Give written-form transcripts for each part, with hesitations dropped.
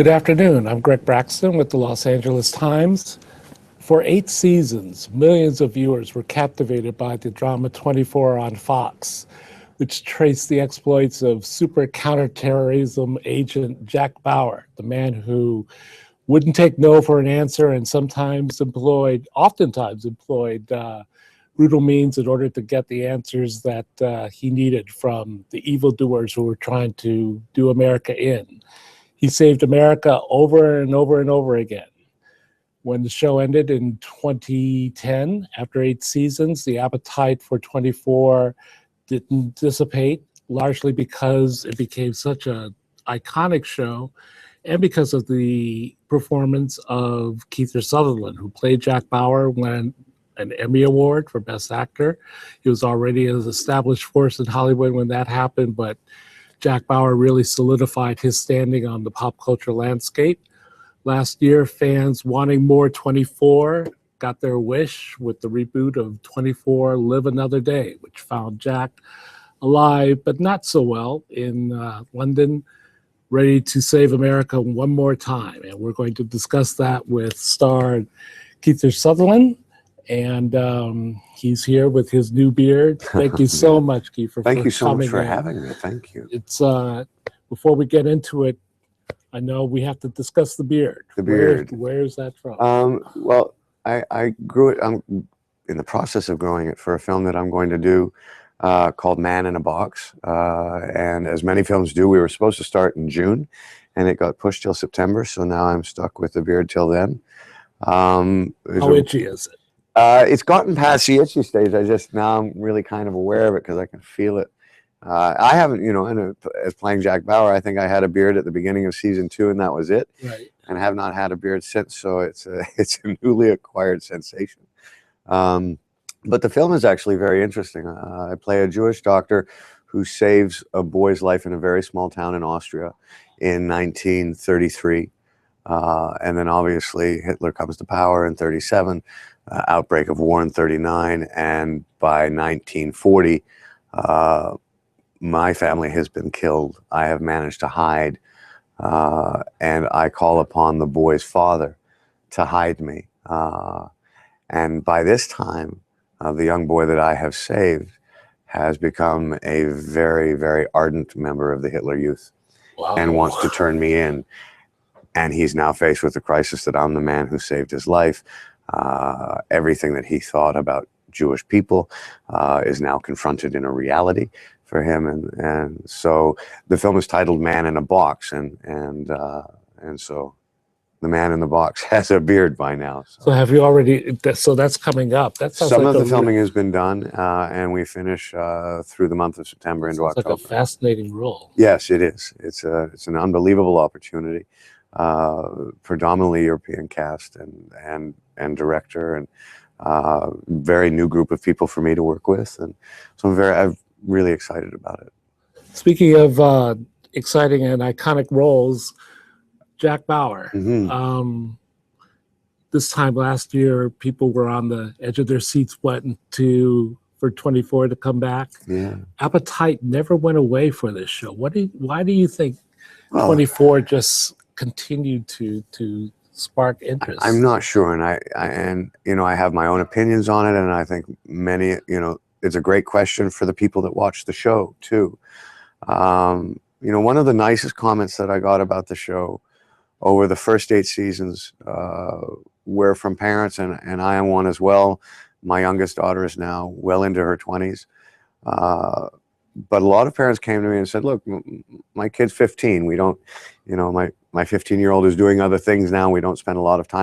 Good afternoon. I'm Greg Braxton with the Los Angeles Times. For 8 seasons, millions of viewers were captivated by the drama 24 on Fox, which traced the exploits of super counterterrorism agent Jack Bauer, the man who wouldn't take no for an answer and oftentimes employed brutal means in order to get the answers that he needed from the evildoers who were trying to do America in. He saved America over and over and over again. When the show ended in 2010, after 8 seasons, the appetite for 24 didn't dissipate, largely because it became such an iconic show and because of the performance of Kiefer Sutherland, who played Jack Bauer, won an Emmy Award for Best Actor. He was already an established force in Hollywood when that happened, but Jack Bauer really solidified his standing on the pop culture landscape. Last year, fans wanting more 24 got their wish with the reboot of 24 Live Another Day, which found Jack alive, but not so well, in London, ready to save America one more time. And we're going to discuss that with star Kiefer Sutherland. And he's here with his new beard. Thank you so much, Kiefer. Thank you so much for having me. Thank you. It's before we get into it, I know we have to discuss the beard. The beard. Where is that from? Well, I grew it. I'm in the process of growing it for a film that I'm going to do called Man in a Box. And as many films do, we were supposed to start in June, and it got pushed till September. So now I'm stuck with the beard till then. How itchy is it? It's gotten past the itchy stage. Now I'm really kind of aware of it because I can feel it. I haven't, as playing Jack Bauer, I think I had a beard at the beginning of season 2, and that was it. Right. And have not had a beard since. So it's a newly acquired sensation. But the film is actually very interesting. I play a Jewish doctor who saves a boy's life in a very small town in Austria in 1933. And then obviously Hitler comes to power in 1937. Outbreak of war in 1939, and by 1940, my family has been killed. I have managed to hide, and I call upon the boy's father to hide me. And by this time, the young boy that I have saved has become a very, very ardent member of the Hitler Youth. Wow. And wants to turn me in. And he's now faced with the crisis that I'm the man who saved his life. Everything that he thought about Jewish people is now confronted in a reality for him, and so the film is titled Man in a Box, and so the man in the box has a beard by now. So have you already? So that's coming up. That sounds some like of the filming has been done, and we finish through the month of September into October. Like a fascinating role. Yes, it is. It's an unbelievable opportunity. Predominantly European cast and director, and very new group of people for me to work with, and so I'm really excited about it. Speaking of exciting and iconic roles, Jack Bauer. Mm-hmm. This time last year, people were on the edge of their seats waiting for 24 to come back. Yeah. Appetite never went away for this show. Why do you think 24 just continued to spark interest? I'm not sure, and I have my own opinions on it, and I think many, it's a great question for the people that watch the show too. One of the nicest comments that I got about the show over the first 8 seasons were from parents, and I am one as well. My youngest daughter is now well into her 20s. But a lot of parents came to me and said, look, my kid's 15. We don't, my 15-year-old is doing other things now. We don't spend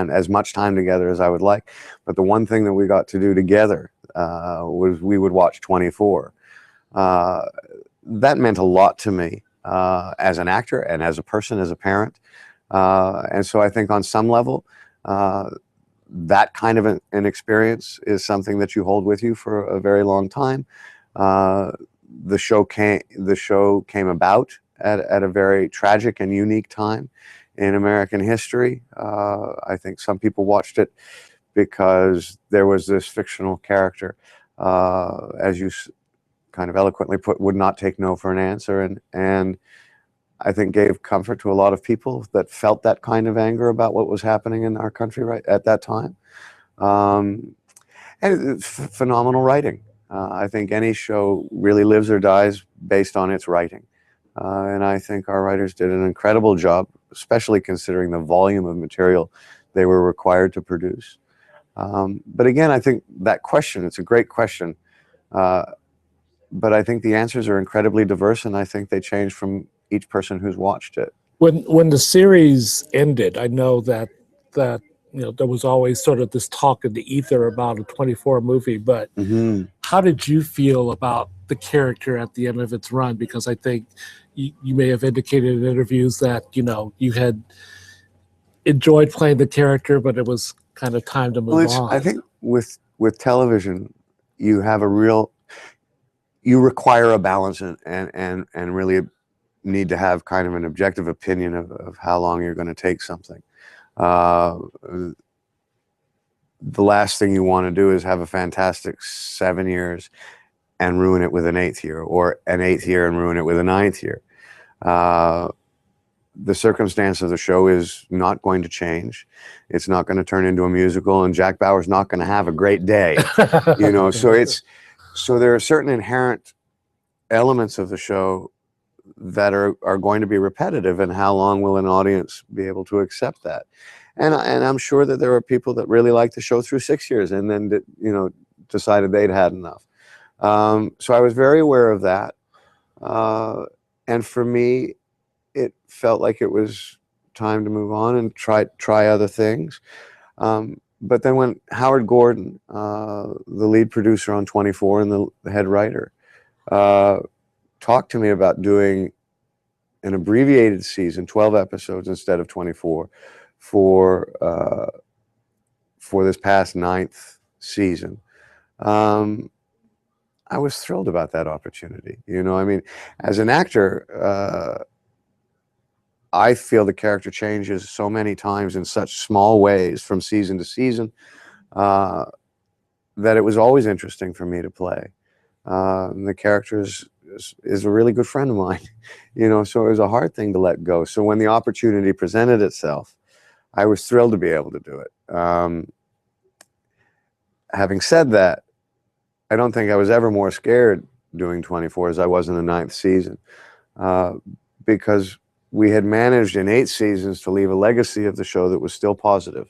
as much time together as I would like. But the one thing that we got to do together was we would watch 24. That meant a lot to me as an actor and as a person, as a parent. And so I think on some level, that kind of an experience is something that you hold with you for a very long time. The show came about at a very tragic and unique time in American history. I think some people watched it because there was this fictional character, as you kind of eloquently put, would not take no for an answer, and I think gave comfort to a lot of people that felt that kind of anger about what was happening in our country right at that time. And it's phenomenal writing. I think any show really lives or dies based on its writing. And I think our writers did an incredible job, especially considering the volume of material they were required to produce. But again, I think that question, it's a great question. But I think the answers are incredibly diverse, and I think they change from each person who's watched it. When the series ended, I know that there was always sort of this talk in the ether about a 24 movie, but how did you feel about the character at the end of its run? Because I think you may have indicated in interviews that you had enjoyed playing the character, but it was kind of time to move on. I think with television, you have you require a balance and really need to have kind of an objective opinion of how long you're going to take something. The last thing you want to do is have a fantastic 7 years and ruin it with an 8th year, or an 8th year and ruin it with a 9th year. The circumstance of the show is not going to change. It's not going to turn into a musical, and Jack Bauer's not going to have a great day. So there are certain inherent elements of the show that are going to be repetitive, and how long will an audience be able to accept that? And I'm sure that there are people that really like the show through 6 years and then decided they'd had enough. So I was very aware of that, and for me, it felt like it was time to move on and try other things. But then when Howard Gordon, the lead producer on 24 and the head writer, talked to me about doing an abbreviated season, 12 episodes instead of 24, for this past 9th season, I was thrilled about that opportunity. I mean, as an actor, I feel the character changes so many times in such small ways from season to season, that it was always interesting for me to play. The character is a really good friend of mine, so it was a hard thing to let go. So when the opportunity presented itself, I was thrilled to be able to do it. Having said that, I don't think I was ever more scared doing 24 as I was in the 9th season, because we had managed in 8 seasons to leave a legacy of the show that was still positive.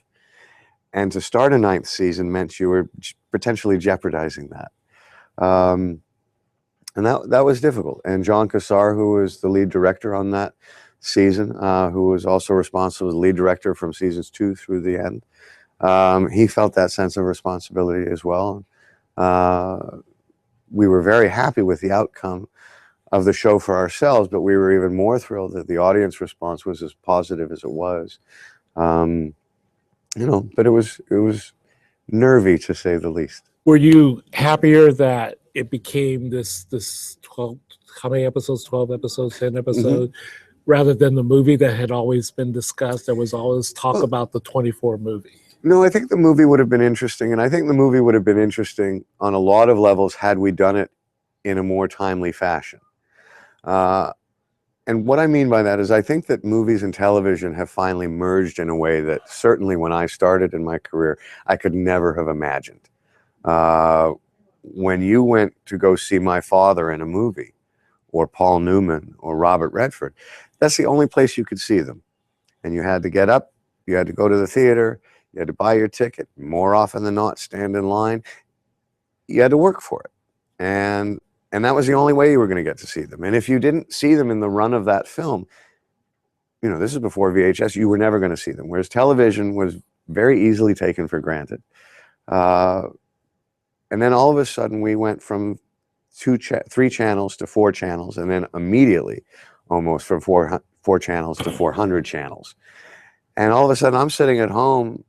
And to start a 9th season meant you were potentially jeopardizing that. And that was difficult. And John Cassar, who was the lead director on that season, who was also responsible as lead director from seasons 2 through the end, he felt that sense of responsibility as well. We were very happy with the outcome of the show for ourselves, but we were even more thrilled that the audience response was as positive as it was. But it was nervy, to say the least. Were you happier that it became this 12, how many episodes, 12 episodes, 10 episodes, rather than the movie that had always been discussed? There was always talk about the 24 movie. No, I think the movie would have been interesting, and I think the movie would have been interesting on a lot of levels had we done it in a more timely fashion. And what I mean by that is I think that movies and television have finally merged in a way that certainly when I started in my career, I could never have imagined. When you went to go see my father in a movie, or Paul Newman, or Robert Redford, that's the only place you could see them. And you had to get up, you had to go to the theater, you had to buy your ticket, more often than not stand in line. You had to work for it. And that was the only way you were going to get to see them. And if you didn't see them in the run of that film, this is before VHS, you were never going to see them. Whereas television was very easily taken for granted. And then all of a sudden we went from 3 channels to 4 channels, and then immediately almost from 4 channels to 400 channels. And all of a sudden I'm sitting at home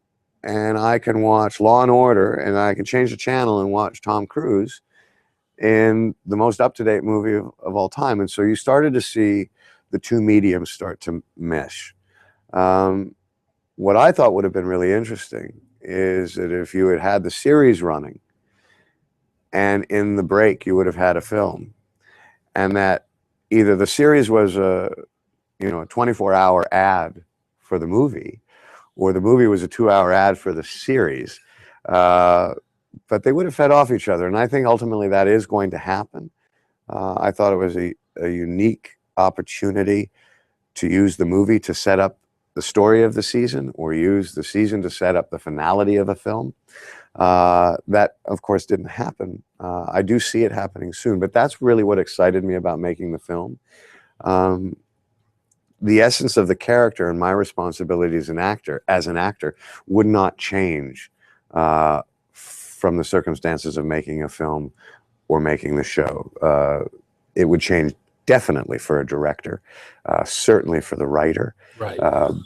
and I can watch Law and Order, and I can change the channel and watch Tom Cruise in the most up-to-date movie of all time. And so you started to see the two mediums start to mesh. What I thought would have been really interesting is that if you had had the series running, and in the break you would have had a film, and that either the series was a you know, a 24-hour ad for the movie, or the movie was a 2-hour ad for the series. But they would have fed off each other. And I think ultimately that is going to happen. I thought it was a unique opportunity to use the movie to set up the story of the season, or use the season to set up the finality of a film. That, of course, didn't happen. I do see it happening soon, but that's really what excited me about making the film. The essence of the character and my responsibility as an actor, would not change from the circumstances of making a film or making the show. It would change definitely for a director, certainly for the writer. Right.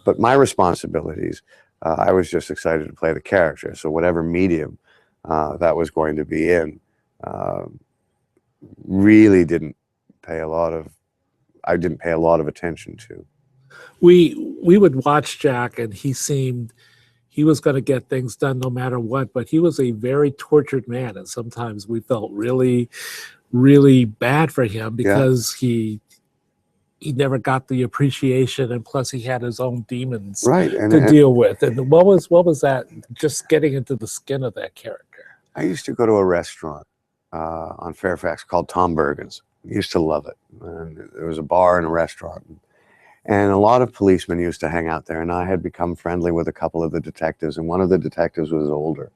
But my responsibilities, I was just excited to play the character. So whatever medium that was going to be in, really didn't pay a lot of, I didn't pay a lot of attention to. We would watch Jack, and he was going to get things done no matter what, but he was a very tortured man, and sometimes we felt really, really bad for him because he never got the appreciation, and plus he had his own demons to deal with. And what was that? Just getting into the skin of that character. I used to go to a restaurant on Fairfax called Tom Bergen's. I used to love it. And there was a bar and a restaurant. And a lot of policemen used to hang out there, and I had become friendly with a couple of the detectives, and one of the detectives was older.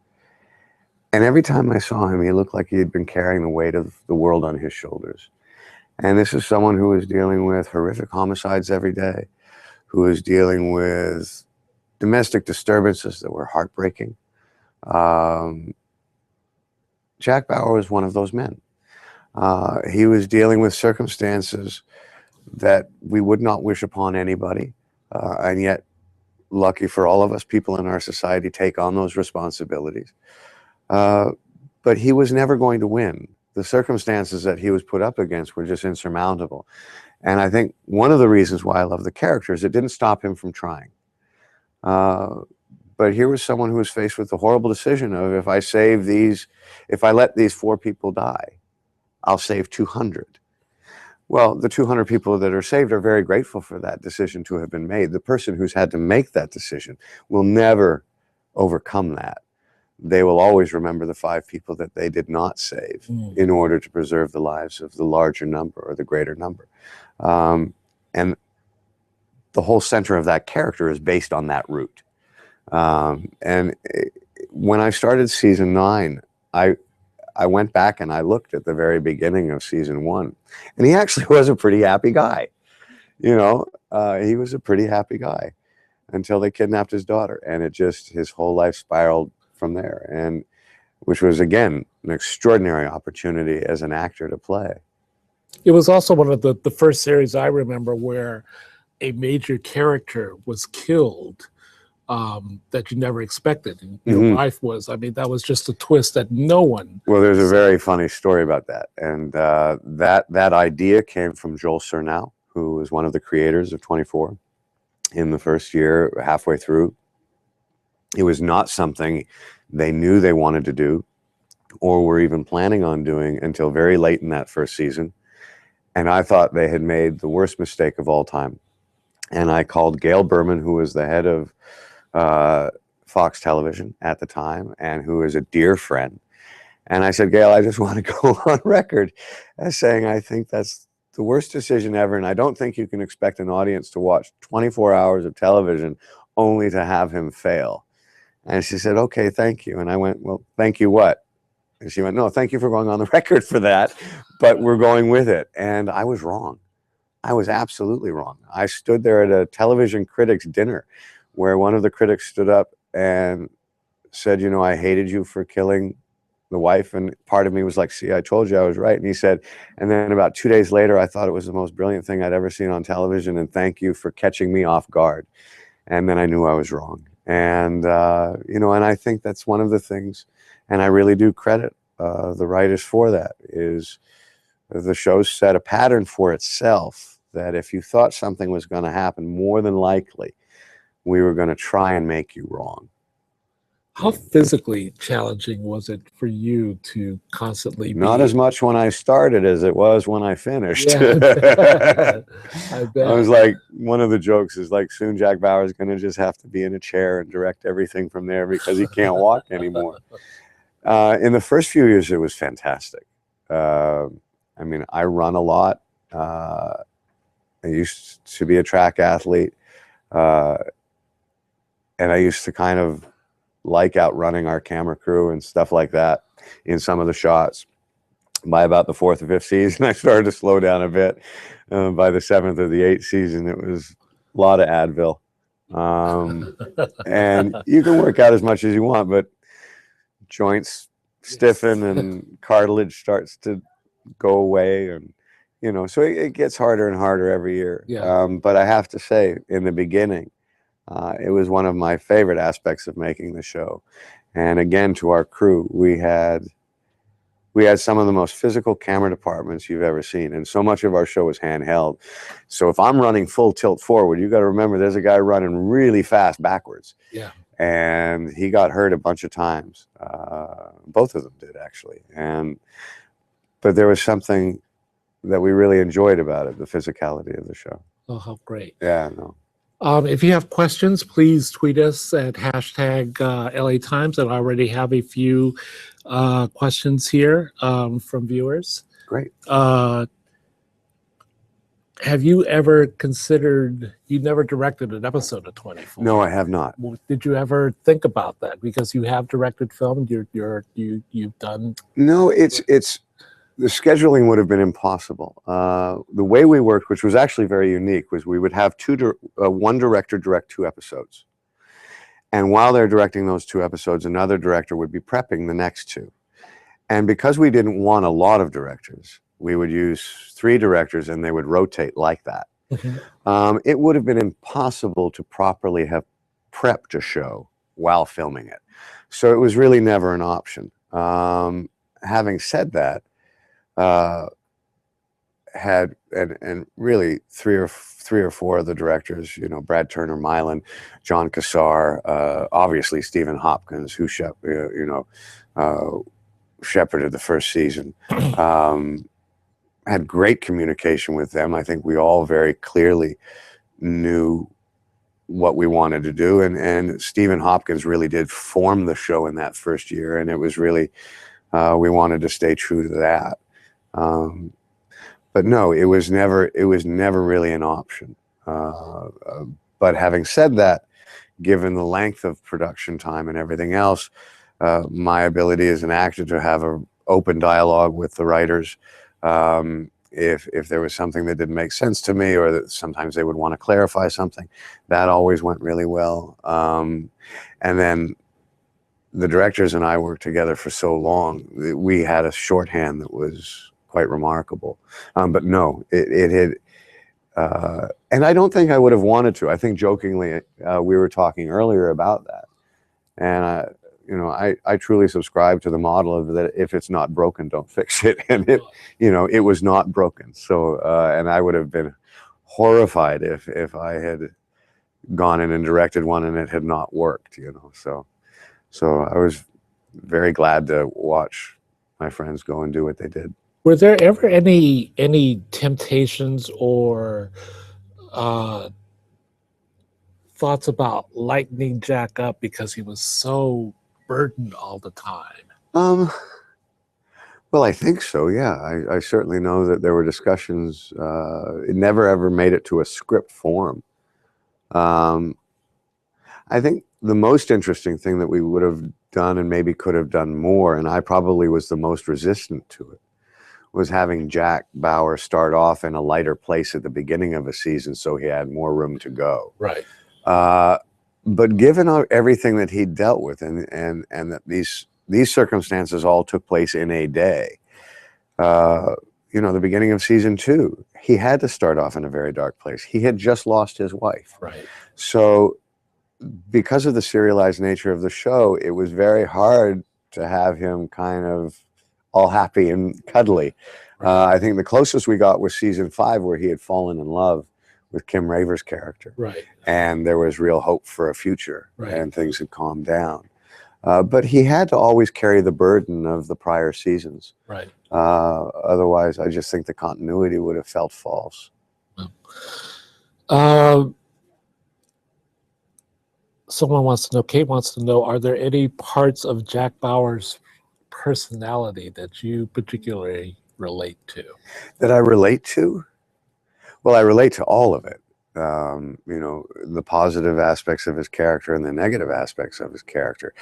And every time I saw him, he looked like he had been carrying the weight of the world on his shoulders. And this is someone who was dealing with horrific homicides every day, who was dealing with domestic disturbances that were heartbreaking. Jack Bauer was one of those men. He was dealing with circumstances that we would not wish upon anybody, and yet, lucky for all of us, people in our society take on those responsibilities. But he was never going to win. The circumstances that he was put up against were just insurmountable. And I think one of the reasons why I love the character is it didn't stop him from trying. But here was someone who was faced with the horrible decision of, if I let these 4 people die, I'll save 200. Well, the 200 people that are saved are very grateful for that decision to have been made. The person who's had to make that decision will never overcome that. They will always remember the 5 people that they did not save in order to preserve the lives of the larger number or the greater number. And the whole center of that character is based on that root. And when I started season 9, I went back and I looked at the very beginning of season 1, and he actually was a pretty happy guy. You know, he was a pretty happy guy until they kidnapped his daughter, and his whole life spiraled from there. And which was, again, an extraordinary opportunity as an actor to play. It was also one of the first series I remember where a major character was killed that you never expected. And your wife was, I mean, that was just a twist that no one. Well, there's a very funny story about that. And that idea came from Joel Surnow, who was one of the creators of 24 in the first year, halfway through. It was not something they knew they wanted to do or were even planning on doing until very late in that first season. And I thought they had made the worst mistake of all time. And I called Gail Berman, who was the head of Fox Television at the time, and who is a dear friend. And I said, Gail, I just want to go on record as saying I think that's the worst decision ever, and I don't think you can expect an audience to watch 24 hours of television only to have him fail. And she said, okay, thank you. And I went, well, thank you what? And she went, no, thank you for going on the record for that, but we're going with it. And I was wrong. I was absolutely wrong. I stood there at a television critics dinner where one of the critics stood up and said, you know, I hated you for killing the wife. And part of me was like, see, I told you I was right. And he said, and then about 2 days later, I thought it was the most brilliant thing I'd ever seen on television. And thank you for catching me off guard. And then I knew I was wrong. And, you know, and I think that's one of the things, and I really do credit the writers for that, is the show set a pattern for itself that if you thought something was going to happen, more than likely, we were going to try and make you wrong. How physically challenging was it for you to constantly be? Not as much when I started as it was when I finished. Yeah, I bet. I was like, one of the jokes is like, soon Jack Bauer is going to just have to be in a chair and direct everything from there because he can't walk anymore. In the first few years, it was fantastic. I mean, I run a lot. I used to be a track athlete. And I used to kind of like outrunning our camera crew and stuff like that in some of the shots. By about the 4th or 5th season, I started to slow down a bit. By the 7th or the 8th season, it was a lot of Advil. And you can work out as much as you want, but joints stiffen and cartilage starts to go away. And, you know, so it gets harder and harder every year. Yeah. But I have to say, in the beginning, it was one of my favorite aspects of making the show. And again, to our crew, we had some of the most physical camera departments you've ever seen. And so much of our show is handheld. So if I'm running full tilt forward, you got to remember there's a guy running really fast backwards. Yeah. And he got hurt a bunch of times. Both of them did, actually. But there was something that we really enjoyed about it, the physicality of the show. Oh, how great. Yeah, no. If you have questions, please tweet us at hashtag LA Times. And I already have a few questions here from viewers. Great. Have you ever considered, you never directed an episode of 24? No, I have not. Did you ever think about that? Because you have directed film, you've done. No, it's the scheduling would have been impossible. The way we worked, which was actually very unique, was we would have one director direct 2 episodes. And while they're directing those 2 episodes, another director would be prepping the next 2. And because we didn't want a lot of directors, we would use 3 directors and they would rotate like that. Mm-hmm. It would have been impossible to properly have prepped a show while filming it. So it was really never an option. Having said that, had and really 3 or 4 of the directors, you know, Brad Turner Milan, John Cassar, obviously Stephen Hopkins, who shepherded the first season, had great communication with them. I think we all very clearly knew what we wanted to do, and Stephen Hopkins really did form the show in that first year, and it was really we wanted to stay true to that. But no, it was never really an option. But having said that, given the length of production time and everything else, my ability as an actor to have an open dialogue with the writers, if there was something that didn't make sense to me, or that sometimes they would want to clarify something, that always went really well. And then the directors and I worked together for so long, we had a shorthand that was quite remarkable. But no, it had, and I don't think I would have wanted to. I think jokingly, we were talking earlier about that. And you know, I truly subscribe to the model of that if it's not broken, don't fix it. And it, you know, it was not broken. So, and I would have been horrified if I had gone in and directed one and it had not worked, you know. So I was very glad to watch my friends go and do what they did. Were there ever any temptations or thoughts about lightening Jack up because he was so burdened all the time? Well, I think so, yeah. I certainly know that there were discussions. It never ever made it to a script form. I think the most interesting thing that we would have done, and maybe could have done more, and I probably was the most resistant to it, was having Jack Bauer start off in a lighter place at the beginning of a season so he had more room to go. Right. But given everything that he dealt with, and that these circumstances all took place in a day, you know, the beginning of season 2, he had to start off in a very dark place. He had just lost his wife. Right. So because of the serialized nature of the show, it was very hard to have him kind of all happy and cuddly. Right. I think the closest we got was season 5, where he had fallen in love with Kim Raver's character. Right. And there was real hope for a future. Right. And things had calmed down. But he had to always carry the burden of the prior seasons. Right. Otherwise, I just think the continuity would have felt false. Someone wants to know, Kate wants to know, are there any parts of Jack Bauer's personality that you particularly relate to? That I relate to? Well, I relate to all of it. You know, the positive aspects of his character and the negative aspects of his character.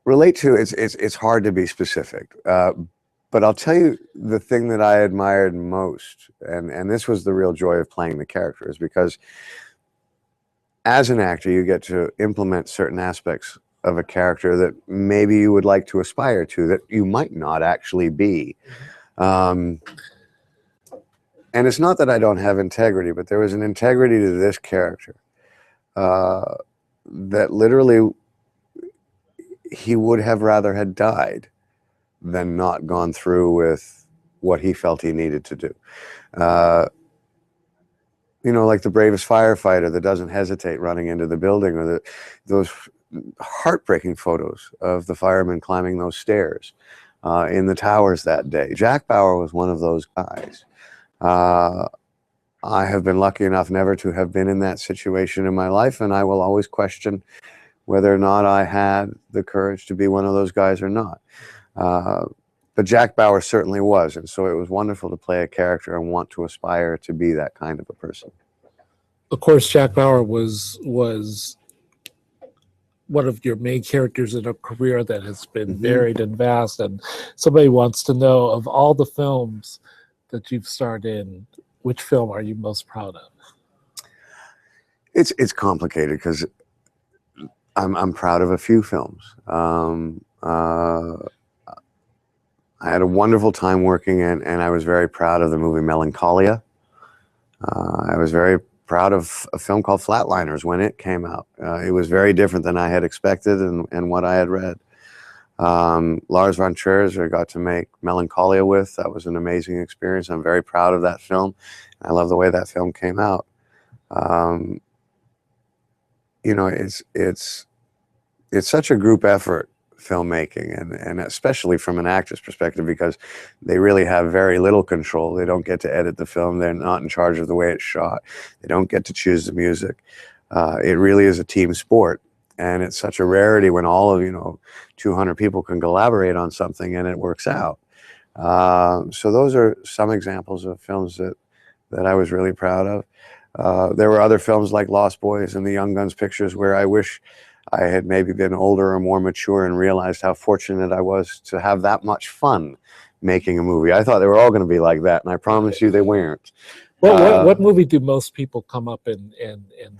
Relate to, it's hard to be specific. But I'll tell you the thing that I admired most, and this was the real joy of playing the character, is because as an actor, you get to implement certain aspects of a character that maybe you would like to aspire to, that you might not actually be. And it's not that I don't have integrity, but there was an integrity to this character that literally he would have rather had died than not gone through with what he felt he needed to do. You know, like the bravest firefighter that doesn't hesitate running into the building, or those heartbreaking photos of the firemen climbing those stairs in the towers that day. Jack Bauer was one of those guys. I have been lucky enough never to have been in that situation in my life, and I will always question whether or not I had the courage to be one of those guys or not. But Jack Bauer certainly was, and so it was wonderful to play a character and want to aspire to be that kind of a person. Of course, Jack Bauer was one of your main characters in a career that has been varied and vast. And somebody wants to know, of all the films that you've starred in, which film are you most proud of? It's complicated because I'm proud of a few films. I had a wonderful time working and I was very proud of the movie Melancholia. I was very proud of a film called Flatliners when it came out. It was very different than I had expected and what I had read. Lars von Trier I got to make Melancholia with. That was an amazing experience. I'm very proud of that film. I love the way that film came out. You know, it's such a group effort, filmmaking, and especially from an actor's perspective, because they really have very little control. They don't get to edit the film. They're not in charge of the way it's shot. They don't get to choose the music. It really is a team sport, and it's such a rarity when all of 200 people can collaborate on something and it works out. So those are some examples of films that I was really proud of. There were other films like Lost Boys and the Young Guns pictures where I wish I had maybe been older or more mature and realized how fortunate I was to have that much fun making a movie. I thought they were all going to be like that, and I promise you they weren't. Well, what movie do most people come up and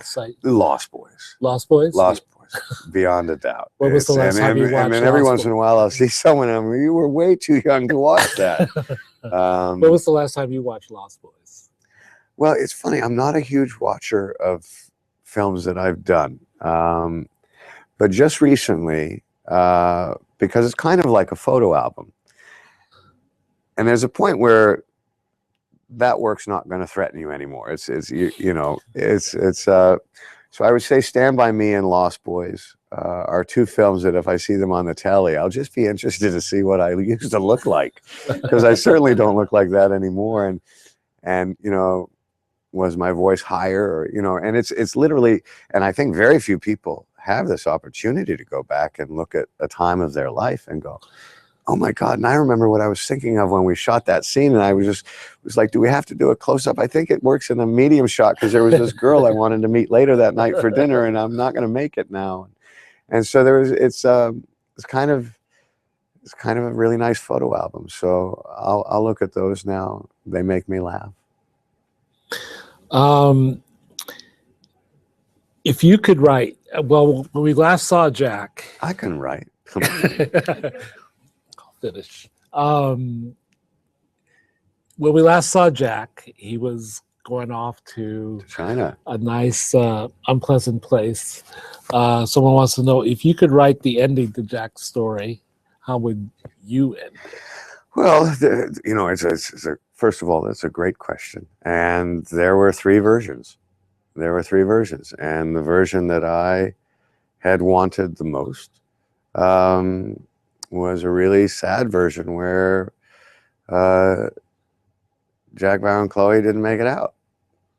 cite? Lost Boys. Lost Boys? Lost Boys, beyond a doubt. When was the last time you watched And then every Lost once in a while I'll see someone, you were way too young to watch that. When was the last time you watched Lost Boys? Well, it's funny. I'm not a huge watcher of films that I've done. But just recently, because it's kind of like a photo album, and there's a point where that work's not going to threaten you anymore. So I would say Stand By Me and Lost Boys are two films that if I see them on the telly, I'll just be interested to see what I used to look like, because I certainly don't look like that anymore. And was my voice higher, or and it's literally, and I think very few people have this opportunity to go back and look at a time of their life and go, oh my God. And I remember what I was thinking of when we shot that scene, and I was like, do we have to do a close-up? I think it works in a medium shot because there was this girl I wanted to meet later that night for dinner, and I'm not going to make it now. And so it's kind of a really nice photo album. So I'll look at those now. They make me laugh. If you could write, well, when we last saw Jack, I can write. I'll finish. When we last saw Jack, he was going off to China, a nice, unpleasant place. Someone wants to know, if you could write the ending to Jack's story, how would you end it? Well, first of all, that's a great question. And there were three versions. And the version that I had wanted the most was a really sad version where Jack Bauer and Chloe didn't make it out,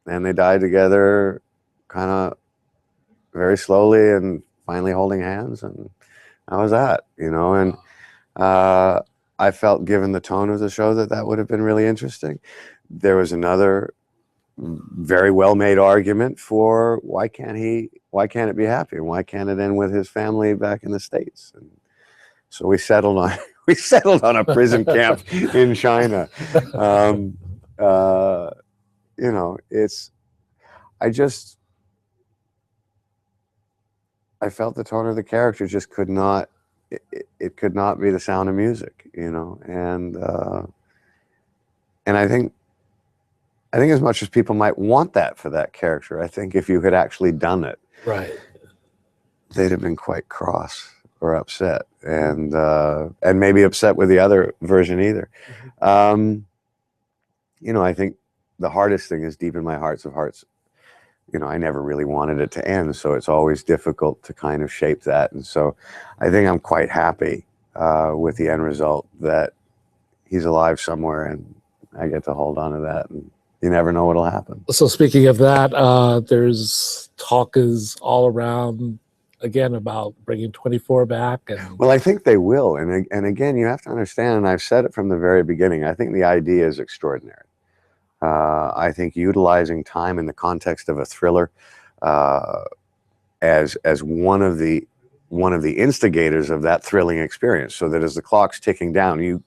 and they died together, kind of very slowly, and finally holding hands, and that was that, you know. And I felt, given the tone of the show, that that would have been really interesting. There was another very well-made argument for why can't it be happy? Why can't it end with his family back in the States? And so we settled on a prison camp in China. You know, I felt the tone of the character just could not, it could not be The Sound of Music, you know. And I think as much as people might want that for that character, I think if you had actually done it, right, they'd have been quite cross or upset, and maybe upset with the other version either. You know, I think the hardest thing is, deep in my hearts of hearts, you know, I never really wanted it to end, so it's always difficult to kind of shape that. And so I think I'm quite happy with the end result, that he's alive somewhere and I get to hold on to that, and you never know what'll happen. So speaking of that, there's talk is all around again about bringing 24 back. And well, I think they will. And again, you have to understand, and I've said it from the very beginning, I think the idea is extraordinary. I think utilizing time in the context of a thriller as one of the instigators of that thrilling experience, so that as the clock's ticking down, you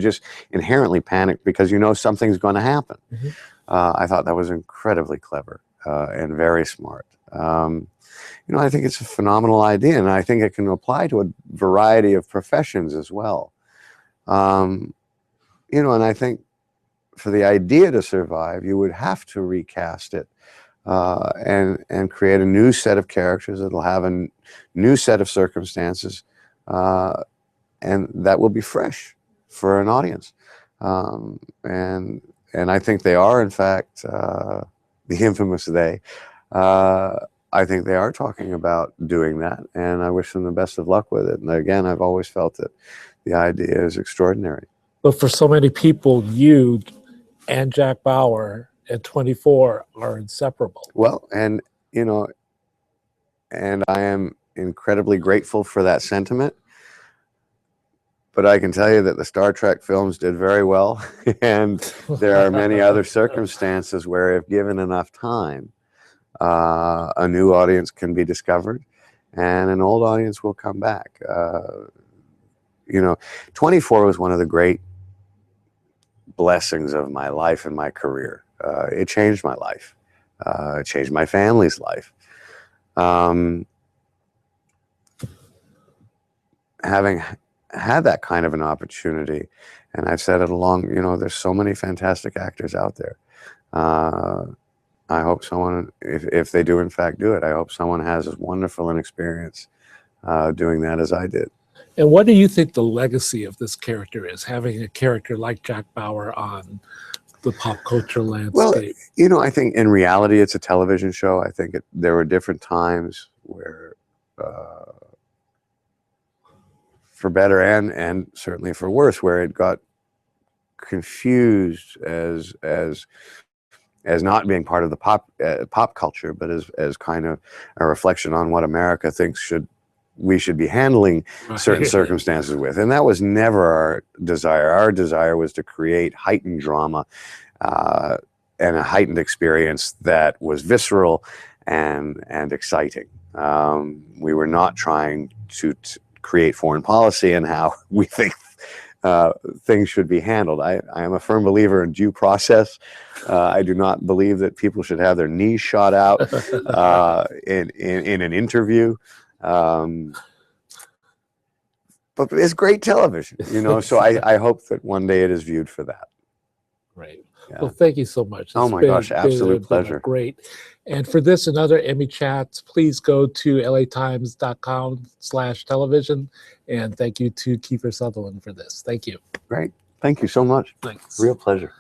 just inherently panic because you know something's going to happen. Mm-hmm. I thought that was incredibly clever and very smart. You know, I think it's a phenomenal idea, and I think it can apply to a variety of professions as well. You know, and I think for the idea to survive, you would have to recast it and create a new set of characters that'll have a new set of circumstances, and that will be fresh for an audience. And I think they are, in fact, the infamous they. I think they are talking about doing that, and I wish them the best of luck with it. And again, I've always felt that the idea is extraordinary. But for so many people, you and Jack Bauer and 24 are inseparable. Well, and you know, and I am incredibly grateful for that sentiment. But I can tell you that the Star Trek films did very well, and there are many other circumstances where, if given enough time, a new audience can be discovered, and an old audience will come back. You know, 24 was one of the great blessings of my life and my career. It changed my life. It changed my family's life. Having had that kind of an opportunity, and I've said it along, you know, there's so many fantastic actors out there. I hope someone, if they do in fact do it, I hope someone has as wonderful an experience doing that as I did. And what do you think the legacy of this character is, having a character like Jack Bauer on the pop culture landscape? Well, you know, I think in reality it's a television show. I think there were different times where, for better and certainly for worse, where it got confused as not being part of the pop culture, but as kind of a reflection on what America thinks we should be handling certain circumstances with. And that was never our desire. Our desire was to create heightened drama and a heightened experience that was visceral and exciting. We were not trying to create foreign policy and how we think things should be handled. I am a firm believer in due process. I do not believe that people should have their knees shot out in an interview. But it's great television, you know, so I hope that one day it is viewed for that. Right. Yeah. Well, thank you so much. Oh my gosh, absolute pleasure. Great. And for this and other Emmy chats, please go to latimes.com/television. And thank you to Kiefer Sutherland for this. Thank you. Great. Thank you so much. Thanks. Real pleasure.